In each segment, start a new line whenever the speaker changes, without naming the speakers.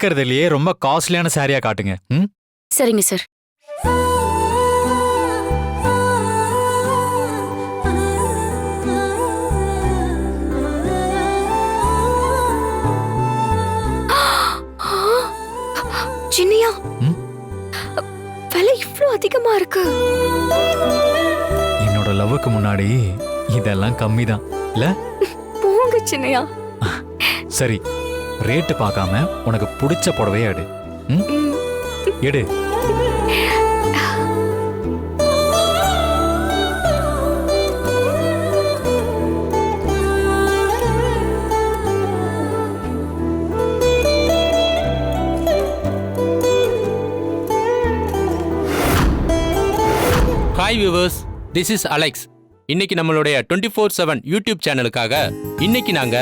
இருக்கிறதுலயே ரொம்ப காஸ்ட்லியான சாரியா காட்டுங்க. ம்.
சரிங்க சார். சின்னையா,
ம்?
விலை இவ்ளோ அதிகமா இருக்கு.
என்னோட லவ்வுக்கு முன்னாடி இதெல்லாம் கம்மி தான் இல்ல?
போங்க சின்னையா.
சரி, ரேட்டு பார்க்காம உனக்கு பிடிச்ச புடவைய எடு. ம்?
ம்.
எடு.
Hi viewers, this is Alex. இன்னைக்கு நம்மளுடைய 24/7 யூடியூப் சேனலுக்காக இன்னைக்கு நாங்க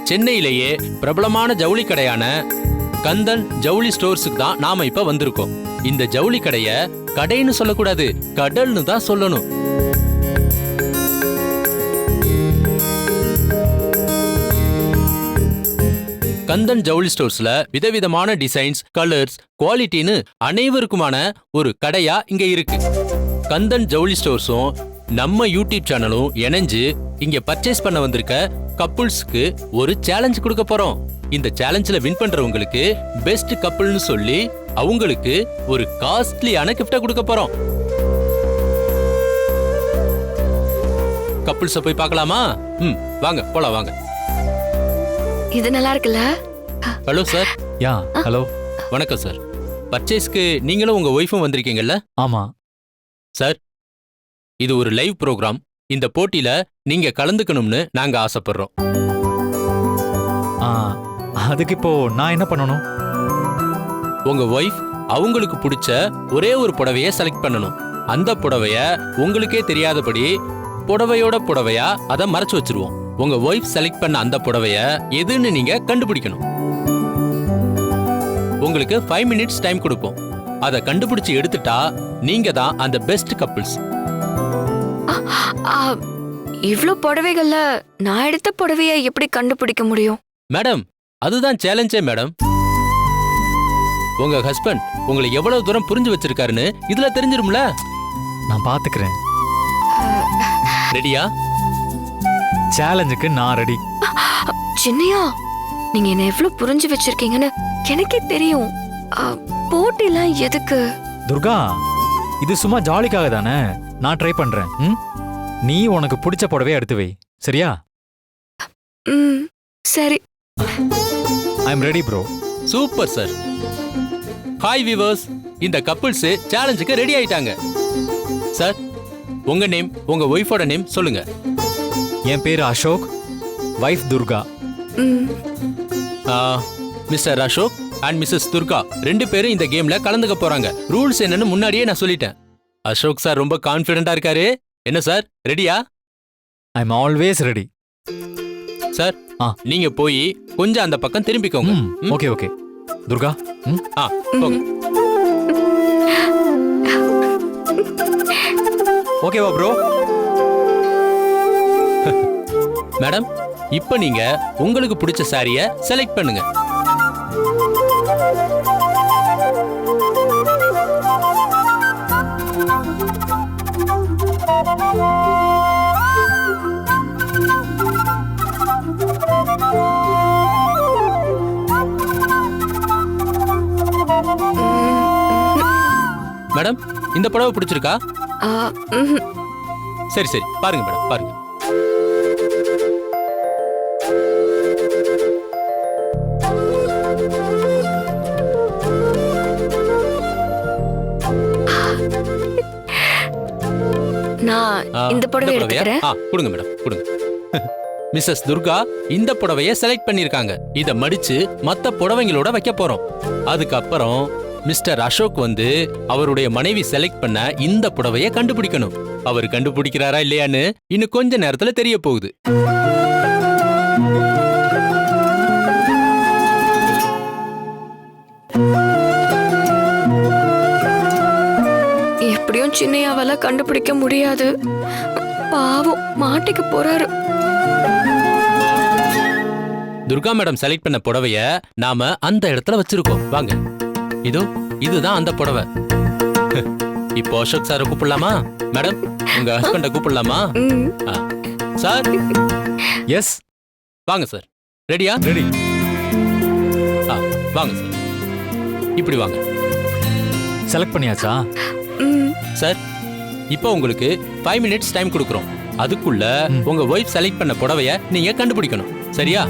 சென்னையிலேயே பிரபலமான ஜவுளி கடையான கந்தன் ஜவுளி ஸ்டோர்ஸுக்கு தான் நாம இப்ப வந்திருக்கோம். இந்த ஜவுளி கடைய கடைன்னு சொல்லக்கூடாது, கடல்னு தான் சொல்லணும். கந்தன் ஜவுளி ஸ்டோர்ஸ்ல விதவிதமான டிசைன்ஸ், கலர்ஸ், குவாலிட்டின்னு அனைவருக்குமான ஒரு கடையா இங்க இருக்கு. கந்தன் ஜவுளி ஸ்டோர்ஸும் நம்ம யூடியூப் சேனலும் இணைஞ்சு இங்க பர்ச்சேஸ் பண்ண வந்திருக்க கப்புள்ஸ்க்கு ஒரு சேலஞ்ச் கொடுக்க போறோம். இந்த சேலஞ்சில் வின் பண்றவங்களுக்கு பெஸ்ட் கப்புள்னு சொல்லி அவங்களுக்கு ஒரு காஸ்ட்லியான கிஃப்டா கொடுக்க போறோம். கப்புள்ஸ போய் பார்க்கலாமா? வாங்க போலாம் வாங்க.
இது நல்லா இருக்குல்ல?
Hello sir.
Yeah, hello.
வணக்கம் சார். பர்ச்சேஸ்க்கு நீங்களும் உங்க ஒய்ஃபும் வந்திருக்கீங்கல்ல?
ஆமா
சார், இது ஒரு லைவ் ப்ரோக்ராம். இந்த போட்டியில நீங்க கலந்துக்கணும்னு நாங்க ஆசைப்படுறோம்.
ஆ, அதுக்கு இப்போ நான் என்ன பண்ணணும்?
உங்க ஒய்ஃப் அவங்களுக்கு பிடிச்ச ஒரே ஒரு புடவைய செலக்ட் பண்ணணும். அந்த புடவைய உங்களுக்கே தெரியாதபடி புடவையோட புடவையா அதை மறைச்சு வச்சிருவோம். உங்க ஒய்ஃப் செலக்ட் பண்ண அந்த புடவைய எதுன்னு நீங்க கண்டுபிடிக்கணும். உங்களுக்கு 5 minutes டைம் கொடுப்போம். அதை கண்டுபிடிச்சு எடுத்துட்டா நீங்க தான் அந்த பெஸ்ட் கப்பிள்ஸ்.
இவ்ளோ புடவைகள்ல நான் எடுத்த புடவைய எப்படி கண்டுபிடிக்க முடியும்?
மேடம், அதுதான் சேலஞ்சே மேடம். உங்க ஹஸ்பண்ட் உங்களை எவ்வளவு தூரம் புரிஞ்சு வச்சிருக்காருன்னு இதுல தெரிஞ்சிரும்ல.
நான் பாத்துக்கிறேன்.
ரெடியா?
சேலஞ்சுக்கு நான் ரெடி.
சின்னையா, நீங்க என்ன எவ்வளவு புரிஞ்சு வச்சிருக்கீங்கன்னு எனக்கே தெரியும். போட்டிலாம் எதுக்கு?
துர்கா, இது சும்மா ஜாலிக்காக தானே. நான் ட்ரை பண்றேன். ம்? நீ உனக்கு பிடிச்ச புடவைய எடுத்து வை, சரியா?
சரி.
I am ready bro.
Super sir. Hi viewers, இந்த கப்பிள்ஸ் சேலஞ்சுக்கு ரெடி ஆயிட்டாங்க. சார், உங்க நேம், உங்க ஒய்ஃபோட நேம் சொல்லுங்க.
என் பேரு Ashok, wife Durga.
Mr Ashok and Mrs Durga 2 பேரும் இந்த கேம்ல கலந்துக்க போறாங்க. ரூல்ஸ் என்னன்னு முன்னாடியே நான் சொல்லிட்டேன். அசோக் சார் ரொம்ப கான்ஃபிடென்ட்டா இருக்காரு. என்ன சார், ரெடியா?
I am always ready.
Sir, நீங்க போய் கொஞ்சம் அந்த பக்கம் திரும்பிக்கோங்க.
Okay okay. துர்கா,
போங்க.
ஓகேவா ப்ரோ?
மேடம், இப்போ நீங்க உங்களுக்கு பிடிச்ச சாரிய செலக்ட் பண்ணுங்க. மேடம், இந்த புடவை பிடிச்சிருக்கா? சரி சரி, பாருங்க மேடம், பாருங்க.
நான் இந்த புடவை எடுத்துக்கிறேன்.
கொடுங்க மேடம், கொடுங்க. மிஸ்ஸஸ் துர்கா இந்த புடவைய செலக்ட் பண்ணிருக்காங்க. இத மடிச்சு மத்த புடவைங்களோட வைக்க போறோம். அதுக்கப்புறம் மிஸ்டர் அசோக் வந்து அவருடைய மனைவி செலக்ட் பண்ண இந்த புடவைய கண்டுபிடிக்கணும். அவர் கண்டுபிடிக்கிறாரா இல்லையான்னு இன்னும் கொஞ்ச நேரத்துல தெரிய போகுது.
எப்படியும் சின்னையாவால கண்டுபிடிக்க முடியாது. பாவம், மாட்டிக்க போறாரு.
துர்கா மேடம் செலக்ட் பண்ண புடவைய நாம அந்த இடத்துல வச்சிருக்கோம். வாங்க, இதோ இதுதான் அந்த புடவை. இப்போ அசோக் சாரை கூப்பிடலாமா? மேடம், உங்க ஹஸ்பண்ட கூப்பிடலாமா?
ம்.
சார்,
எஸ்,
வாங்க சார். ரெடியா?
ரெடி.
வாங்க சார், இப்படி வாங்க.
செலக்ட் பண்ணியாச்சா?
ம்.
சார், இப்போ உங்களுக்கு 5 minutes டைம் கொடுக்குறோம். அதுக்குள்ள உங்க ஒய்ஃப் செலக்ட் பண்ண புடவைய நீங்க கண்டுபிடிக்கணும். சரியா?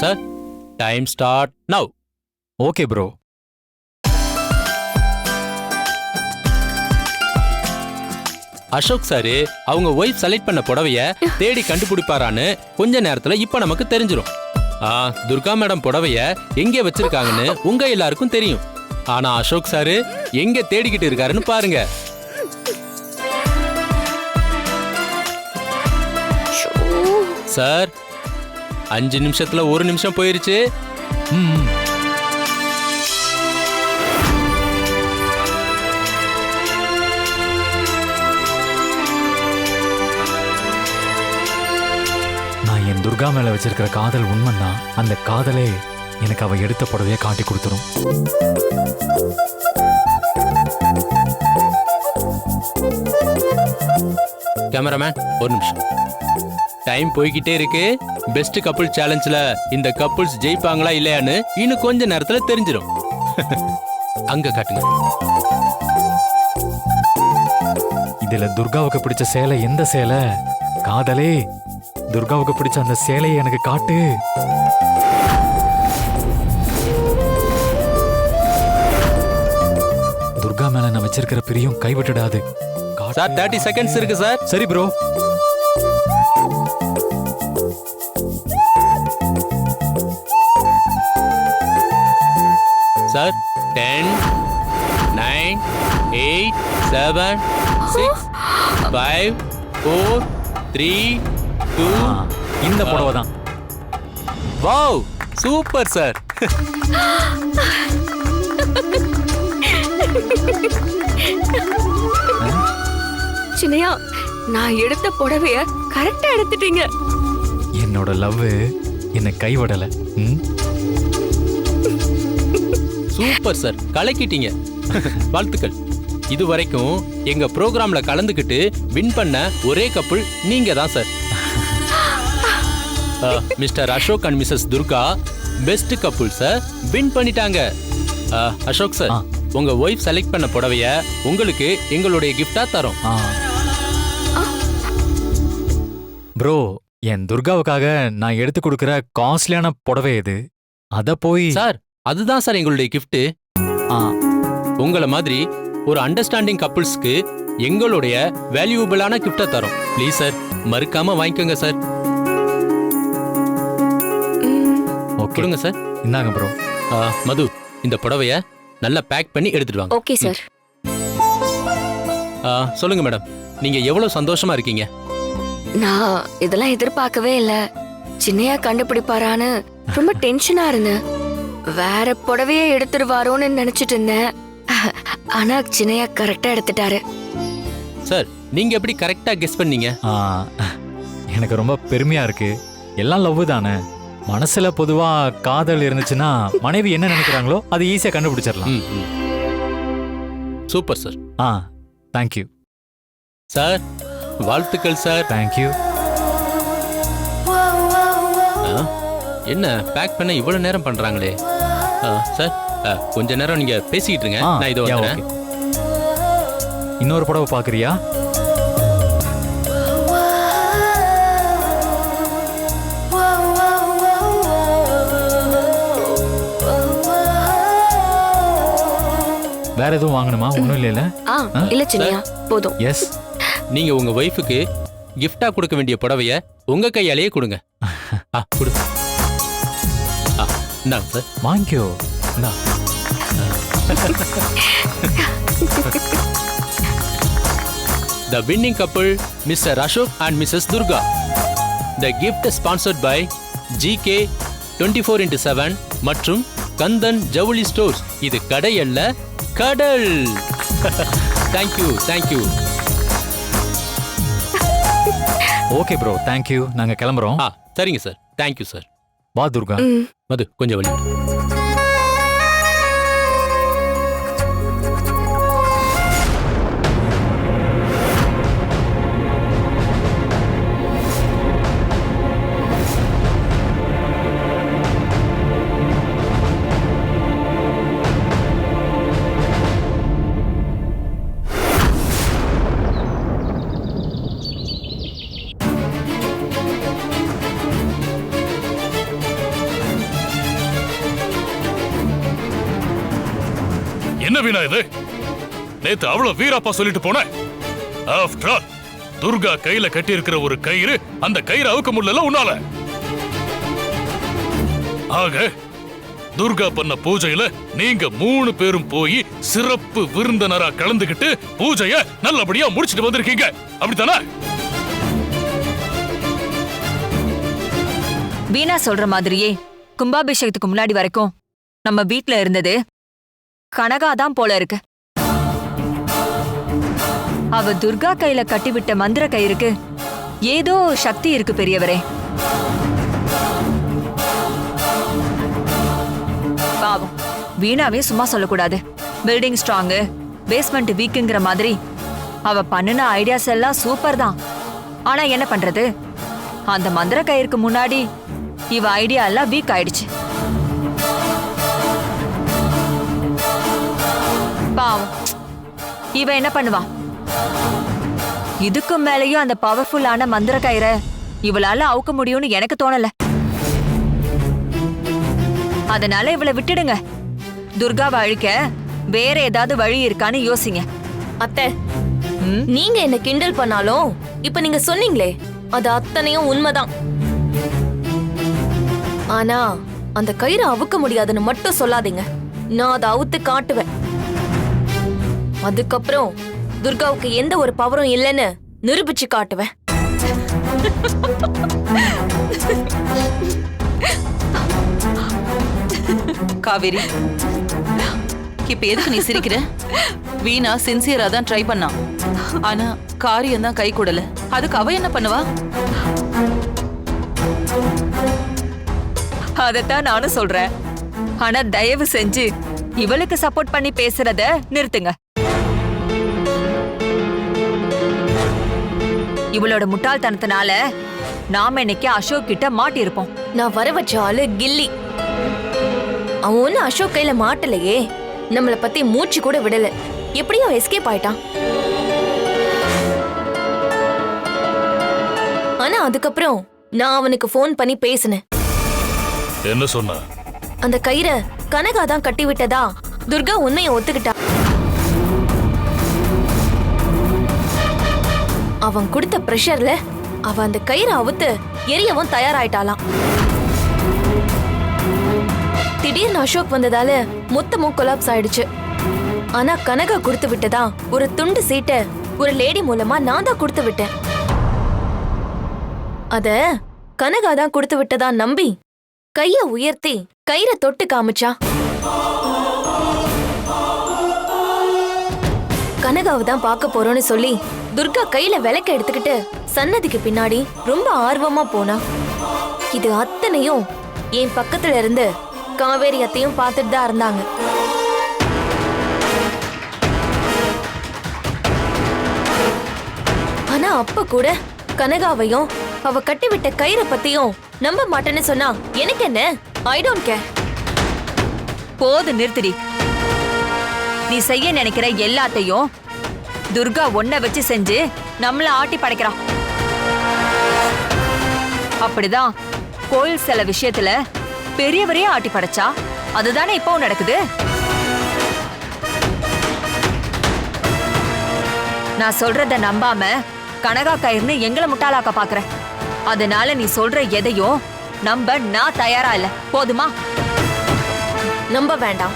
Sir, time start now.
Okay bro.
Ashok sir அவங்க ஒய்ஃப் செலக்ட் பண்ண புடவைய தேடி கண்டுபிடிப்பாரான்னு கொஞ்ச நேரத்துல இப்ப நமக்கு தெரிஞ்சிரும். துர்கா மேடம் புடவைய எங்க வச்சிருக்காங்கன்னு உங்க எல்லாருக்கும் தெரியும். ஆனா அசோக் சாரு எங்க தேடிக்கிட்டு இருக்காருன்னு பாருங்க. சார், 5 நிமிஷத்துல 1 நிமிஷம் போயிருச்சு.
ம். நான் என் துர்கா மேல வச்சிருக்கிற காதல் உண்மைன்னா அந்த காதலே எனக்கு அவ எடுத்த புடவைய காட்டி கொடுத்துரும்.
கேமராமேன், 1 நிமிஷம். டைம் போய்கிட்டே இருக்கு. பெஸ்ட் கப்புள் சேலஞ்ச்ல இந்த கப்புள்ஸ் ஜெயிப்பாங்களா இல்லையான்னு இன்னும் கொஞ்ச நேரத்துல தெரிஞ்சிடும். அங்க காட்டுங்க.
இதுல துர்காவுக்கு பிடிச்ச சேலை எந்த சேலை? காதலே, துர்காவுக்கு பிடிச்ச அந்த சேலையை எனக்கு காட்டு. துர்கா மேல நான் வச்சிருக்கிற பிரியம் கைவிட்டுடாது.
சார், 30 செகண்ட்ஸ் இருக்கு சார்.
சரி ப்ரோ.
சார், 10, 9, 8, 7, 6, 5, 4, 3, 2.
இந்த புடவை தான்.
Wow, super sir.
சின்னையா, நான் எடுத்த புடவைய கரெக்டா எடுத்துட்டீங்க.
என்னோட லவ் என்னை கைவிடல. ம்?
சூப்பர் சார், கலக்கிட்டீங்க. வாழ்த்துக்கள். இது வரைக்கும் எங்க ப்ரோக்ராம்ல கலந்துக்கிட்டு வின் பண்ண ஒரே கப்புள் நீங்க தான் sir. Mr Ashok and Mrs Durga best couple sir win பண்ணிட்டாங்க. அசோக் சார், உங்க ஒய்ஃப் செலக்ட் பண்ண புடவைய உங்களுக்கு எங்களுடைய கிஃப்டா தரோம்.
ப்ரோ, என் துர்காவுக்காக நான் எடுத்து கொடுக்கிற காஸ்ட்லியான புடவை இது. அத போய்
சார், அதுதான் சார் எங்களுடைய கிஃப்ட். உங்கள மாதிரி ஒரு அண்டர்ஸ்டாண்டிங் கப்புள்ஸ்க்கு எங்களுடைய வேல்யூபிளான கிஃப்டை தரோம். ப்ளீஸ் சார், மறுக்காம வாங்கிக்கோங்க சார். கொடுங்க சார்.
இந்தாங்க ப்ரோ.
மது, இந்த புடவைய நல்லா பேக் பண்ணி எடுத்துட்டு வாங்க.
Okay sir.
சொல்லுங்க மேடம், நீங்க எவ்வளவு சந்தோஷமா இருக்கீங்க?
நான் இதெல்லாம் எதிர்பார்க்கவே இல்ல. சின்னையா கண்டுபிடிப்பாரான்னு ரொம்ப டென்ஷனா இருந்தேன். வேற புடவையே எடுத்துருவாரோன்னு நினைச்சிட்டு இருந்தேன். ஆனா சின்னையா கரெக்டா எடுத்துட்டாரு.
சார், நீங்க எப்படி கரெக்டா கெஸ் பண்ணீங்க?
எனக்கு ரொம்ப பெருமையா இருக்கு. எல்லாம் லவ் தானே. மனசுல பொதுவா காதல் இருந்துச்சுன்னா மனைவி என்ன நினைக்கிறாங்களோ அது ஈஸியா கண்டுபிடிச்சிடலாம்.
Super sir.
Thank you
sir. வாழ்த்துக்கள் சார்.
தேங்க்யூ.
என்ன பேக் பண்ண இவ்வளவு நேரம் பண்றாங்களே? சார், கொஞ்ச நேரம் நீங்க பேசிக்கிட்டு இருங்க, நான் இதோ வரேன்.
இன்னொரு புடவை பாக்குறியா? வேற எதுவும் வாங்கணுமா? ஒண்ணும் இல்ல.
இல்ல சின்னையா, போதும்.
எஸ்.
நீங்க உங்க வைஃபுக்கு கிஃப்டா கொடுக்க வேண்டிய புடவைய உங்க கையாலேயே கொடுங்க. கொடுங்க. இந்தாங்க சார்.
வாங்கிக்கோ.
The winning couple, Mr. Ashok and Mrs. Durga. The gift sponsored by GK 24x7 மற்றும் கந்தன் ஜவுளி ஸ்டோர்ஸ். இது கடை அல்ல, கடல். Thank you, thank you.
Okay bro, thank you. நாங்க கிளம்புறோம்.
சரிங்க சார், தேங்க்யூ சார்.
வா துர்கா.
மது கொஞ்சம் வழி.
என்ன வீணா இது? நேத்து அவ்வளவு வீராப்பா சொல்லிட்டு போன. ஆஃப்டர் ஆல் துர்கா கையில கட்டி இருக்கிற ஒரு கயிறு, அந்த கயிறு அவுக்க முடியல உன்னால. ஆக துர்கா பண்ண பூஜையில நீங்க 3 பேரும் போய் சிறப்பு விருந்தினரா கலந்துகிட்டு பூஜைய நல்லபடியா முடிச்சிட்டு வந்திருக்கீங்க, அப்படித்தானே?
வீணா சொல்ற மாதிரியே கும்பாபிஷேகத்துக்கு முன்னாடி வரைக்கும் நம்ம வீட்ல இருந்தது கனகாதான் போல இருக்கு. அவ துர்கா கையில கட்டிவிட்ட மந்திர கயிறுக்கு ஏதோ சக்தி இருக்கு பெரியவரே. பாவம், வீணாவே சும்மா சொல்லக்கூடாது. பில்டிங் ஸ்ட்ராங்கு, பேஸ்மெண்ட் வீக்குங்கிற மாதிரி அவ பண்ணுன ஐடியாஸ் எல்லாம் சூப்பர் தான். ஆனா என்ன பண்றது, அந்த மந்திர கயிறுக்கு முன்னாடி இவ ஐடியா எல்லாம் வீக் ஆயிடுச்சு. பாவம், இவ என்ன பண்ணுவா? இதுக்கும் மேலேயும் அந்த பவர்ஃபுல்லான மந்திர கயிறை இவளால அவுக்க முடியும்னு எனக்கு தோணல. அதனால இவளை விட்டுடுங்க. துர்காவை அழிக்க வேற ஏதாவது வழி இருக்கான்னு யோசிங்க.
அத்தை, நீங்க என்ன கிண்டல் பண்ணாலும் இப்ப நீங்க சொன்னீங்களே அது அத்தனையும் உண்மைதான். ஆனா அந்த கயிறு அவுக்க முடியாதுன்னு மட்டும் சொல்லாதீங்க. நான் அதை அவுத்து காட்டுவேன். அதுக்கப்புறம் துர்காவுக்கு எந்த ஒரு பவரும் இல்லைன்னு நிரூபிச்சு காட்டுவேன்.
காவேரி, இப்ப எதுக்கு நீ சிரிக்கிற? வீணா சின்சியரா தான் ட்ரை பண்ணா, ஆனா காரியம் தான் கை கூடல. அதுக்கு அவ என்ன பண்ணுவா?
அதத்தான் நானும் சொல்றேன். ஆனா தயவு செஞ்சு இவளுக்கு சப்போர்ட் பண்ணி பேசுறத நிறுத்துங்க. இவளோட முட்டாள்தனத்தினால நாம இன்னைக்கு அசோக் கிட்ட மாட்டிருப்போம்.
நான் வர வச்ச ஆளு கில்லி. அவன் ஒண்ணு அசோக் கையில மாட்டலையே, நம்மள பத்தி மூச்சு கூட விடல. எப்படியோ எஸ்கேப் ஆயிட்டான். ஆனா அதுக்கப்புறம் நான் அவனுக்கு போன் பண்ணி பேசினேன்.
என்ன சொன்ன?
அந்த கயிறை கனகா தான் கட்டி விட்டதா துர்கா உண்மையை ஒத்துக்கிட்டா. அவன் கொடுத்த பிரஷர்ல அவ அந்த கயிறை அவுத்து எரியவும் தயாராயிட்டாளாம். திடீர்னு அசோக் வந்ததால மொத்தமும் கொலாப்ஸ் ஆயிடுச்சு. ஆனா கனகா கொடுத்து விட்டதா ஒரு துண்டு சீட்டை ஒரு லேடி மூலமா நான் தான் கொடுத்து விட்டேன். அத கனகா தான் கொடுத்து விட்டதா நம்பி கைய உயர்த்தி கயிறை தொட்டு காமிச்சா. கனகாவை தான் பார்க்க போறோம்னு சொல்லி துர்கா கையில விளக்க எடுத்துக்கிட்டு சன்னதிக்கு பின்னாடி ரொம்ப ஆர்வமா போனா. இது அத்தனையும் என் பக்கத்துல இருந்து காவேரி அத்தையும் பார்த்துட்டு தான் இருந்தாங்க. ஆனா அப்ப கூட கனகாவையும் அவ கட்டிவிட்ட கயிறை பத்தியும் நம்ப மாட்டேன்னு சொன்னா எனக்கு என்ன? I don't care.
போது நிறுத்திடி. நீ செய்ய நினைக்கிற எல்லாத்தையும் துர்கா ஒன்ன வச்சு செஞ்சு நம்மள ஆட்டி படைக்கிறான். அப்படிதான் கோயில் சில விஷயத்துல பெரியவரே ஆட்டி படைச்சா. அதுதானே இப்போ நடக்குது. நான் சொல்றத நம்பாம கனகா கயிறுன்னு எங்களை முட்டாளாக்க பாக்குற. அதனால நீ சொல்ற எதையும் நம்ப நான் தயாரா இல்ல. போதுமா?
நம்ப வேண்டாம்.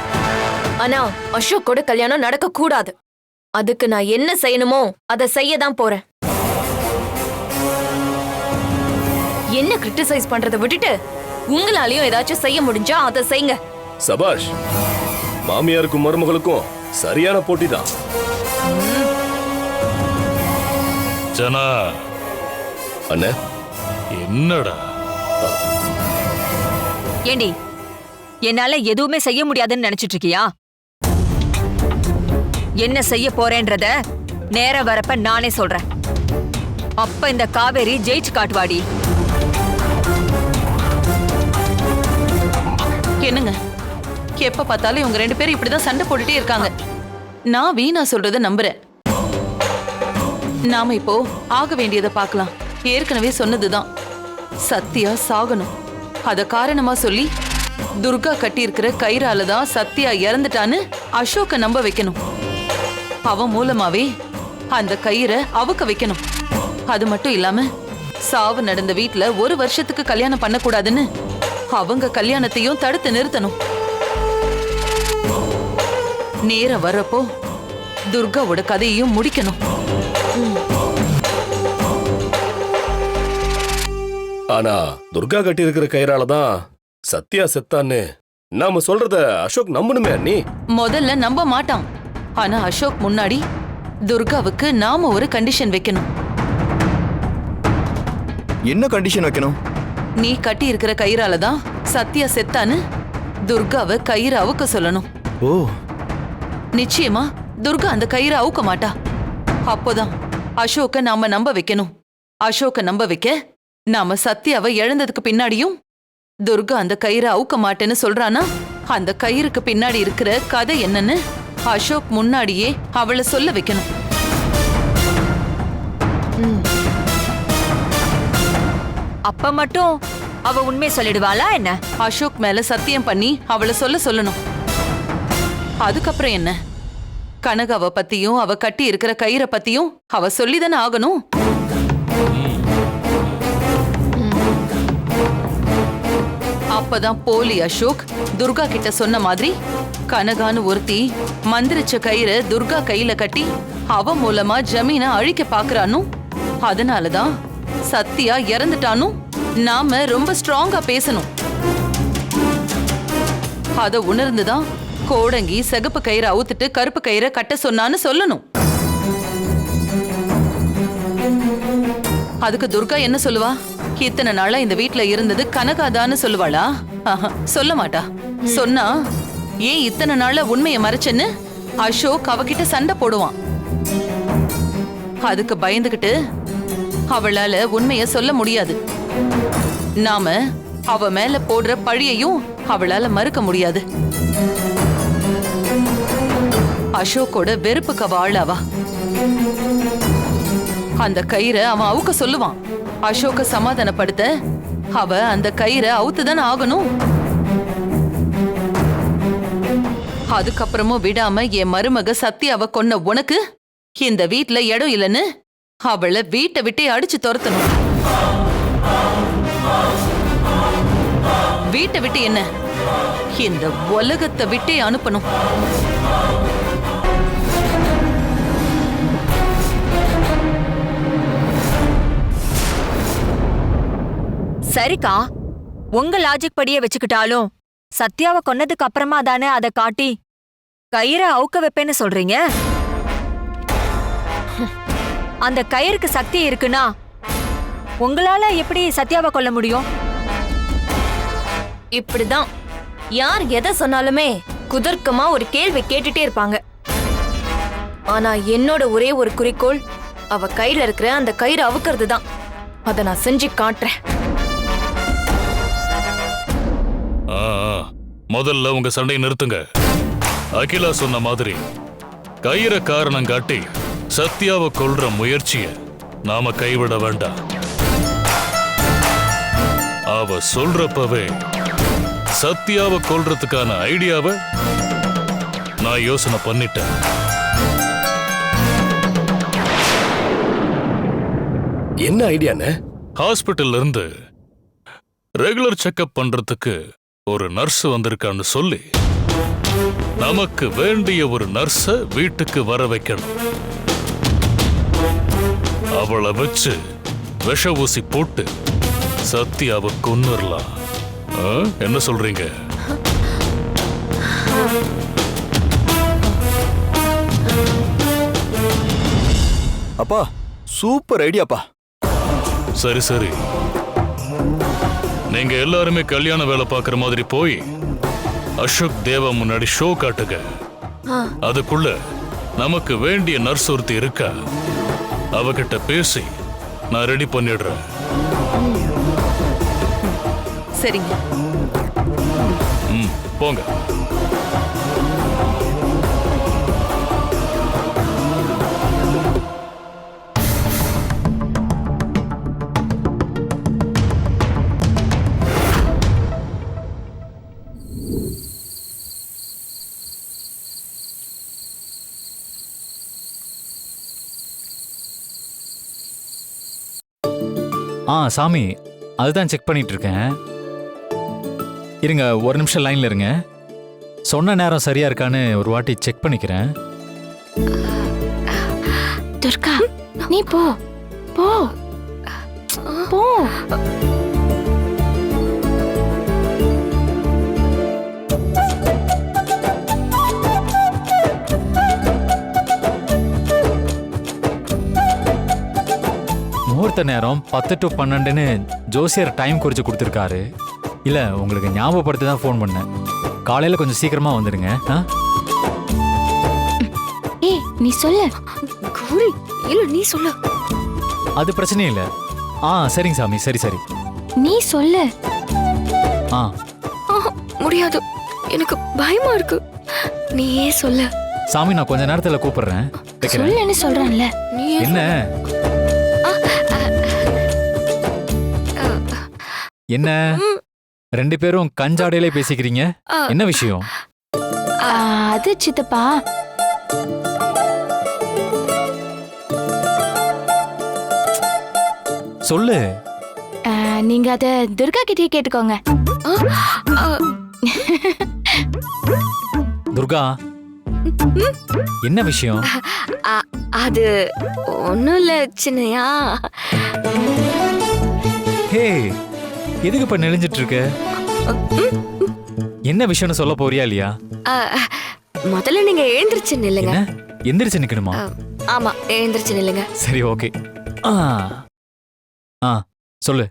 ஆனா அசோக்கோட கல்யாணம் நடக்க கூடாது. அதுக்கு நான் என்ன செய்யணுமோ அதை செய்ய தான் போறேன். என்ன கிரிட்டிசைஸ் பண்றதை விட்டுட்டு உங்களாலையும் ஏதாச்சும் செய்ய முடிஞ்சா அதை செய்யுங்க.
சபாஷ், மாமியாருக்கும் மருமகளுக்கும் சரியான போட்டிதான்.
ஜனா,
அண்ணே,
என்னடா
ஏண்டி என்னால எதுவுமே செய்ய முடியாதுன்னு நினைச்சிட்டு இருக்கியா? என்ன செய்ய போறேன்றத நேரம் வரப்ப நானே சொல்றேன். அப்ப இந்த காவேரி ஜெயிச்சு காட்டுவாடி.
என்னங்க எப்ப பார்த்தாலும் இவங்க 2 பேரும் இப்படிதான் சண்டை போட்டுட்டே இருக்காங்க. நான் வீணா சொல்றத நம்புறேன். நாம இப்போ ஆக வேண்டியதை பார்க்கலாம். ஏற்கனவே சொன்னதுதான், சத்யா சாகணும். அத காரணமா சொல்லி துர்கா கட்டி இருக்கிற கயிறால தான் சத்யா இறந்துட்டான்னு அசோக்க நம்ப வைக்கணும். அவன் மூலமாவே அந்த கயிறை அவுக்க வைக்கணும். அது மட்டும் இல்லாம சாவு நடந்த வீட்ல 1 வருஷத்துக்கு கல்யாணம் பண்ணக்கூடாதுன்னு அவங்க கல்யாணத்தையும் தடுத்து நிறுத்தணும். நேரம் வர்றப்போ துர்காவோட கதையையும் முடிக்கணும்.
ஆனா துர்கா கட்டி இருக்கிற கயிறால தான் சத்யா செத்தான்னு நாம சொல்றத அசோக் நம்பணுமே அண்ணி.
முதல்ல நம்ப மாட்டான். ஆனா அசோக் முன்னாடி துர்காவுக்கு நாம ஒரு கண்டிஷன் வைக்கணும்.
என்ன கண்டிஷன் வைக்கணும்?
நீ கட்டி இருக்கிற கயிறால தான் சத்யா செத்தான்னு துர்காவை கயிறு அவுக்க சொல்லணும்.
ஓ,
நிச்சயமா துர்கா அந்த கயிறை அவுக்க மாட்டா. அப்போதான் அசோக்க நாம நம்ப வைக்கணும். அசோக்க நம்ப வைக்க நாம சத்யாவை இழந்ததுக்கு பின்னாடியும் துர்கா அந்த கயிறை அவுக்க மாட்டேன்னு சொல்றானா, அந்த கயிறுக்கு பின்னாடி இருக்கிற கதை என்னன்னு அசோக் முன்னாடியே அவளை சொல்ல வைக்கணும்.
அப்ப மட்டும் அவ உண்மை சொல்லிடுவாளா என்ன?
அசோக் மேல சத்தியம் பண்ணி அவளை சொல்ல சொல்லணும். அதுக்கப்புறம் என்ன, கனகாவை பத்தியும் அவ கட்டி இருக்கிற கயிறை பத்தியும் அவ சொல்லிதானே ஆகணும். அப்பதான் போலி அசோக் துர்கா கிட்ட சொன்ன மாதிரி கனகான்னு ஒருத்தி மந்திரிச்ச கயிறை துர்கா கையில கட்டி அவ மூலமா ஜமீனை அழிக்க பாக்குறானு. அதனாலதான் சத்யா இறந்துட்டானும் நாம ரொம்ப ஸ்ட்ராங்கா பேசணும். அத உணர்ந்துதான் கோடங்கி சிகப்பு கயிறை அவுத்துட்டு கருப்பு கயிறை கட்ட சொன்னான்னு சொல்லணும். அதுக்கு துர்கா என்ன சொல்லுவா? இத்தனை நாளா இந்த வீட்ல இருந்தது கனகாதான்னு சொல்லுவாளா? சொல்ல மாட்டா. சொன்னா ஏன் இத்தனை நாள உண்மையை மறைச்சேன்னு அசோக் அவகிட்ட சண்டை போடுவான். அதுக்கு பயந்துகிட்டு அவளால உண்மைய சொல்ல முடியாது. நாம அவ மேல போடுற பழியையும் அவளால மறுக்க முடியாது. அசோக்கோட வெறுப்புக்கு அவ ஆளாவா. அந்த கயிறை அவன் அவுக்க சொல்லுவான். அசோக்க சமாதானப்படுத்த அவ அந்த கயிறை அவுத்துதான் ஆகணும். அதுக்கப்புறமும் விடாம என் மருமக சத்யாவை கொன்ன உனக்கு இந்த வீட்ல இடம் இல்லைன்னு அவளை வீட்டை விட்டே அடிச்சு துரத்தணும். வீட்டை விட்டு என்ன, இந்த உலகத்தை விட்டே அனுப்பணும்.
சரிக்கா, உங்க லாஜிக் படியே வச்சுக்கிட்டாலும் சத்யாவை கொன்னதுக்கு அப்புறமா தானே அதை காட்டி கயிறை அவுக்க வைப்பேன்னு சொல்றீங்க. அந்த கயிறுக்கு சக்தி இருக்குன்னா உங்களால எப்படி சத்யாவை கொல்ல முடியும்?
இப்படிதான் யார் எதை சொன்னாலுமே குதர்க்கமா ஒரு கேள்வி கேட்டுட்டே இருப்பாங்க. ஆனா என்னோட ஒரே ஒரு குறிக்கோள் அவ கையில இருக்கிற அந்த கயிறு அவுக்கிறது தான். அதை நான் செஞ்சு காட்டுறேன்.
முதல்ல உங்க சண்டையை நிறுத்துங்க. அகிலா சொன்ன மாதிரி கயிறை காரணம் காட்டி சத்யாவை கொல்ற முயற்சியை நாம கைவிட வேண்டாம். அவ சொல்றப்பவே சத்யாவை கொல்றதுக்கான ஐடியாவை நான் யோசனை பண்ணிட்டேன்.
என்ன ஐடியாண்ணே?
ஹாஸ்பிட்டல்ல இருந்து ரெகுலர் செக்அப் பண்றதுக்கு ஒரு நர்ஸ் வந்திருக்கான்னு சொல்லி நமக்கு வேண்டிய ஒரு நர்ஸ வீட்டுக்கு வர வைக்கணும். அவளை வச்சு விஷ ஊசி போட்டு சத்யாவை கொன்னுறலாம். என்ன சொல்றீங்க?
அப்பா சூப்பர் ஐடியாப்பா.
சரி சரி, நீங்க எல்லாருமே கல்யாண வேலை பார்க்குற மாதிரி போய் அசோக் தேவா முன்னாடி ஷோ காட்டுங்க. அதுக்குள்ள நமக்கு வேண்டிய நர்ஸ் ஒருத்தி இருக்கா, அவகிட்ட பேசி நான் ரெடி பண்ணிடுறேன்.
சரிங்க.
போங்க.
சாமி, அதுதான் செக் பண்ணிட்டு இருக்கேன். இருங்க, ஒரு நிமிஷம் லைன்ல இருங்க. சொன்ன நேரம் சரியா இருக்கான்னு ஒரு வாட்டி செக் பண்ணிக்கிறேன்.
துர்கா, நீ போ போ போ.
முகூர்த்த நேரம் 10 to 12ன்னு ஜோசியர் டைம் குறிச்சு கொடுத்துருக்காரு. இல்ல, உங்களுக்கு ஞாபகப்படுத்தி தான் ஃபோன் பண்ணேன். காலையில கொஞ்சம் சீக்கிரமா வந்துடுங்க.
ஏய், நீ சொல்லு.
கௌரி, இல்ல நீ சொல்லு.
அது பிரச்சனை இல்ல. சரிங்க சாமி, சரி சரி.
நீ சொல்லு.
முடியாது, எனக்கு பயமா இருக்கு. நீயே சொல்லு.
சாமி, நான் கொஞ்ச நேரத்துல கூப்பிடுறேன். வைக்கிறேன்.
சொல்லுன்னு சொல்றேன்ல.
நீயே
என்ன என்ன ரெண்டு பேரும் கஞ்சாடையிலே பேசிக்கிறீங்க? என்ன விஷயம்?
அது சித்தப்பா,
சொல்லு.
நீங்க அத துர்கா கிட்டே கேட்டுக்கோங்க.
துர்கா, என்ன விஷயம்?
அது ஒண்ணும் இல்ல சின்னையா.
ஹே, எதுக்கு இப்ப நெளிஞ்சிட்டு இருக்க? என்ன விஷயம்னு சொல்ல போறியா இல்லையா?
முதல்ல நீங்க எழுந்திருச்சு நில்லுங்க.
என்ன, எந்திரிச்சு நிக்கணுமா?
ஆமா, எழுந்திருச்சு நில்லுங்க.
சரி, ஓகே. சொல்லு.